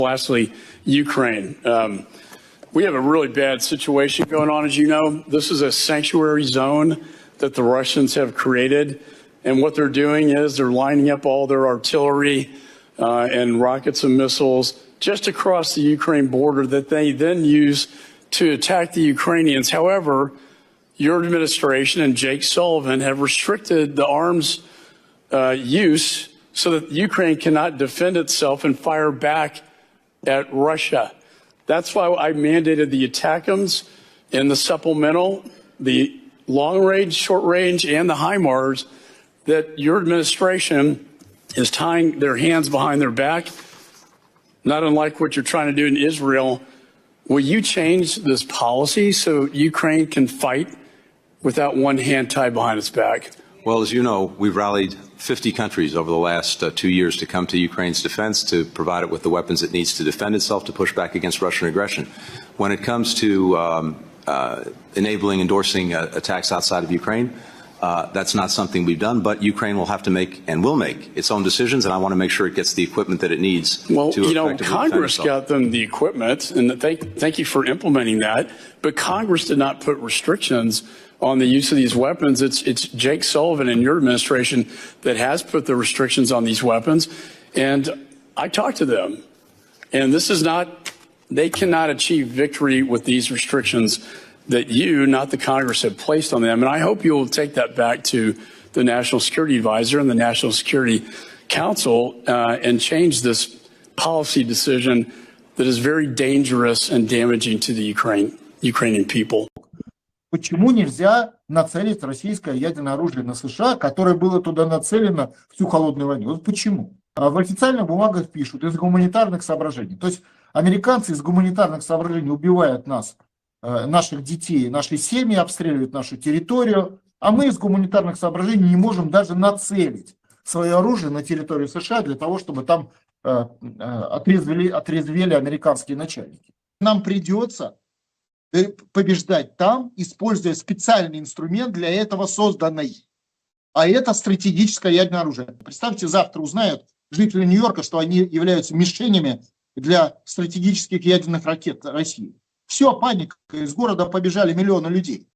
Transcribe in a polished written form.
Lastly, Ukraine. We have a really bad situation going on, as you know. This is a sanctuary zone that the Russians have created. And what they're doing is they're lining up all their artillery and rockets and missiles just across the Ukraine border that they then use to attack the Ukrainians. However, your administration and Jake Sullivan have restricted the arms use so that Ukraine cannot defend itself and fire back at Russia. That's why I mandated the ATACMS and the supplemental, the long range, short range, and the HIMARS, that your administration is tying their hands behind their back, not unlike what you're trying to do in Israel. Will you change this policy so Ukraine can fight without one hand tied behind its back? Well, as you know, we've rallied 50 countries over the last 2 years to come to Ukraine's defense, to provide it with the weapons it needs to defend itself, to push back against Russian aggression. When it comes to enabling, endorsing attacks outside of Ukraine, that's not something we've done, but Ukraine will have to make and will make its own decisions, and I want to make sure it gets the equipment that it needs. Well, to Congress got them the equipment, and thank you for implementing that, but Congress did not put restrictions on the use of these weapons. It's Jake Sullivan and your administration that has put the restrictions on these weapons, and I talked to them, and this is not, they cannot achieve victory with these restrictions that you, not the Congress, have placed on them. And I hope you'll take that back to the National Security Advisor and the National Security Council and change this policy decision that is very dangerous and damaging to the Ukrainian people. Почему нельзя нацелить российское ядерное оружие на США, которое было туда нацелено всю холодную войну? Вот почему? В официальных бумагах пишут из гуманитарных соображений. То есть американцы из гуманитарных соображений убивают нас, наших детей, наши семьи, обстреливают нашу территорию, а мы из гуманитарных соображений не можем даже нацелить свое оружие на территорию США для того, чтобы там отрезвели американские начальники. Нам придется побеждать там, используя специальный инструмент для этого созданный. А это стратегическое ядерное оружие. Представьте, завтра узнают жители Нью-Йорка, что они являются мишенями для стратегических ядерных ракет России. Все, паника, из города побежали миллионы людей.